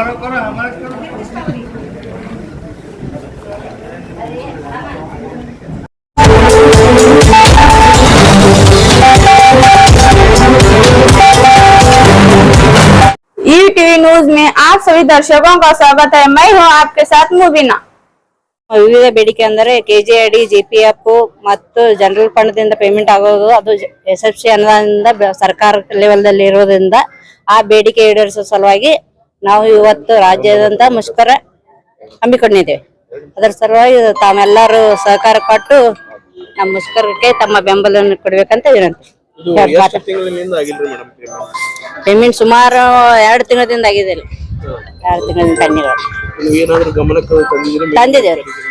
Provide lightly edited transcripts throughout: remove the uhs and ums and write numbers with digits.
ETV news में आप सभी दर्शकों का स्वागत है। मैं हूं आपके साथ मुबीना। ವಿವಿಧ ಬೇಡಿಕೆ ಅಂದರೆ ಕೆಜೆಡಿ ಜಿಪಿಎಫ್ ಮತ್ತು ಜನರಲ್ ಫಂಡ್ ದಿಂದ ಪೇಮೆಂಟ್ ಆಗೋದು ಅದು ಎಸ್ಎಫ್ಸಿ ಅನುದಾನದಿಂದ ಸರ್ಕಾರ ಲೆವೆಲ್ ಇರೋದ್ರಿಂದ ಆ ಬೇಡಿಕೆ ಈಡೇರಿಸುವ ಸಲುವಾಗಿ ನಾವು ಇವತ್ತು ರಾಜ್ಯಾದ್ಯಂತ ಮುಷ್ಕರ ಹಮ್ಮಿಕೊಂಡಿದ್ದೇವೆ। ಅದರ ಸಲುವಾಗಿ ತಾವೆಲ್ಲರೂ ಸಹಕಾರ ಕೊಟ್ಟು ನಮ್ಮ ಮುಷ್ಕರಕ್ಕೆ ತಮ್ಮ ಬೆಂಬಲವನ್ನು ಕೊಡಬೇಕಂತ ವಿನಂತಿ। ಪೇಮೆಂಟ್ ಸುಮಾರು 2 ತಿಂಗಳಿಂದ ಆಗಿದೆ। 2 ತಿಂಗಳಿಂದ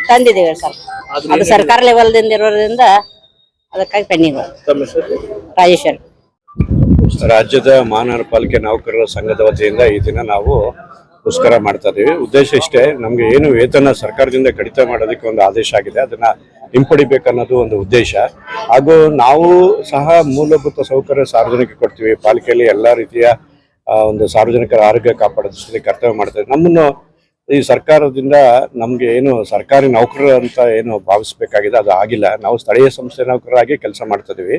ತಂದಿದ್ದೇವೆ ಸರ್। ಅದು ಸರ್ಕಾರ ಲೆವೆಲ್ ದಿಂದ ಇರೋದ್ರಿಂದ ಅದಕ್ಕಾಗಿ ಪೆಂಡಿಂಗ್। ರಾಜೇಶ್ವರ್ ರಾಜ್ಯದ ಮಹಾನಗರ ಪಾಲಿಕೆ ನೌಕರರ ಸಂಘದ ವತಿಯಿಂದ ಈ ದಿನ ನಾವು ಮುಷ್ಕರ ಮಾಡ್ತಾ ಇದೀವಿ। ಉದ್ದೇಶ ಇಷ್ಟೇ, ನಮ್ಗೆ ಏನು ವೇತನ ಸರ್ಕಾರದಿಂದ ಕಡಿತ ಮಾಡೋದಕ್ಕೆ ಒಂದು ಆದೇಶ ಆಗಿದೆ, ಅದನ್ನ ಹಿಂಪಡಿಬೇಕನ್ನೋದು ಒಂದು ಉದ್ದೇಶ। ಹಾಗೂ ನಾವು ಸಹ ಮೂಲಭೂತ ಸೌಕರ್ಯ ಸಾರ್ವಜನಿಕ ಕೊಡ್ತೀವಿ। ಪಾಲಿಕೆಯಲ್ಲಿ ಎಲ್ಲಾ ರೀತಿಯ ಒಂದು ಸಾರ್ವಜನಿಕರ ಆರೋಗ್ಯ ಕಾಪಾಡೋ ದೃಷ್ಟಿಯಲ್ಲಿ ಕರ್ತವ್ಯ ಮಾಡ್ತೇವೆ। ನಮ್ಮನ್ನು ಈ ಸರ್ಕಾರದಿಂದ ನಮ್ಗೆ ಏನು ಸರ್ಕಾರಿ ನೌಕರರು ಅಂತ ಏನು ಭಾವಿಸ್ಬೇಕಾಗಿದೆ ಅದು ಆಗಿಲ್ಲ। ನಾವು ಸ್ಥಳೀಯ ಸಂಸ್ಥೆ ನೌಕರರಾಗಿ ಕೆಲಸ ಮಾಡ್ತಾ ಇದೀವಿ।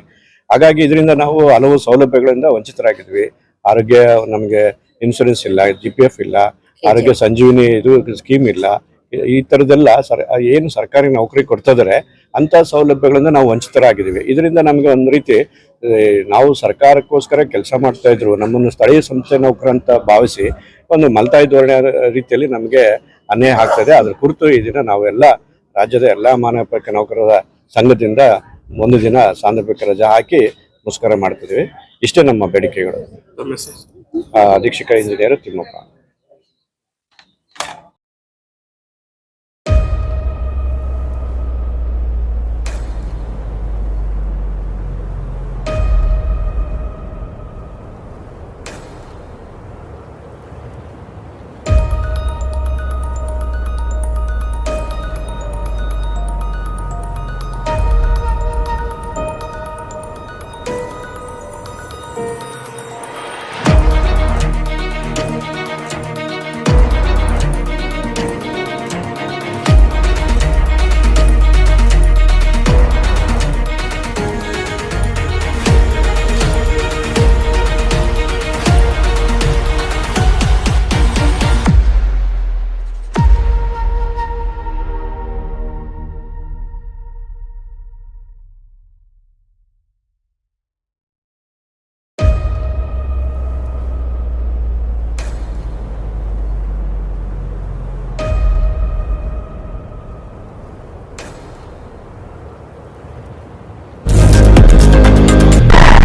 ಹಾಗಾಗಿ ಇದರಿಂದ ನಾವು ಹಲವು ಸೌಲಭ್ಯಗಳಿಂದ ವಂಚಿತರಾಗಿದ್ವಿ। ಆರೋಗ್ಯ ನಮಗೆ ಇನ್ಶೂರೆನ್ಸ್ ಇಲ್ಲ, ಜಿಪಿಎಫ್ ಇಲ್ಲ, ಆರೋಗ್ಯ ಸಂಜೀವಿನಿ ಇದು ಸ್ಕೀಮ್ ಇಲ್ಲ, ಈ ತರದೆಲ್ಲ ಏನು ಸರ್ಕಾರಿ ನೌಕರಿ ಕೊಡ್ತಾ ಇದಾರೆ ಅಂತ ಸೌಲಭ್ಯಗಳಿಂದ ನಾವು ವಂಚಿತರಾಗಿದ್ದೀವಿ। ಇದರಿಂದ ನಮಗೆ ಒಂದು ರೀತಿ ನಾವು ಸರ್ಕಾರಕ್ಕೋಸ್ಕರ ಕೆಲಸ ಮಾಡ್ತಾ ಇದ್ರು ನಮ್ಮನ್ನು ಸ್ಥಳೀಯ ಸಂಸ್ಥೆ ನೌಕರ ಅಂತ ಭಾವಿಸಿ ಒಂದು ಮಲ್ತಾಯಿ ಧೋರಣೆ ರೀತಿಯಲ್ಲಿ ನಮಗೆ ಅನ್ಯಾಯ ಆಗ್ತದೆ। ಅದ್ರ ಕುರಿತು ಈ ದಿನ ನಾವೆಲ್ಲ ರಾಜ್ಯದ ಎಲ್ಲಾ ಮಹಾನಗರ ಪಾಲಿಕೆ ನೌಕರರ ಸಂಘದಿಂದ ಒಂದು ದಿನ ಸಾಂದರ್ಭಿಕ ರಜಾ ಹಾಕಿ ಮುಷ್ಕರ ಮಾಡ್ತಿದ್ವಿ। ಇಷ್ಟೇ ನಮ್ಮ ಬೇಡಿಕೆಗಳು। ಅಧೀಕ್ಷಕ engineer Thimmappa.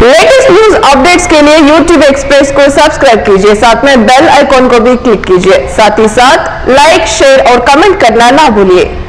Latest news updates के लिए YouTube एक्सप्रेस को सब्सक्राइब कीजिए, साथ में बेल आइकॉन को भी क्लिक कीजिए। साथ ही साथ लाइक, शेयर और कमेंट करना ना भूलिए।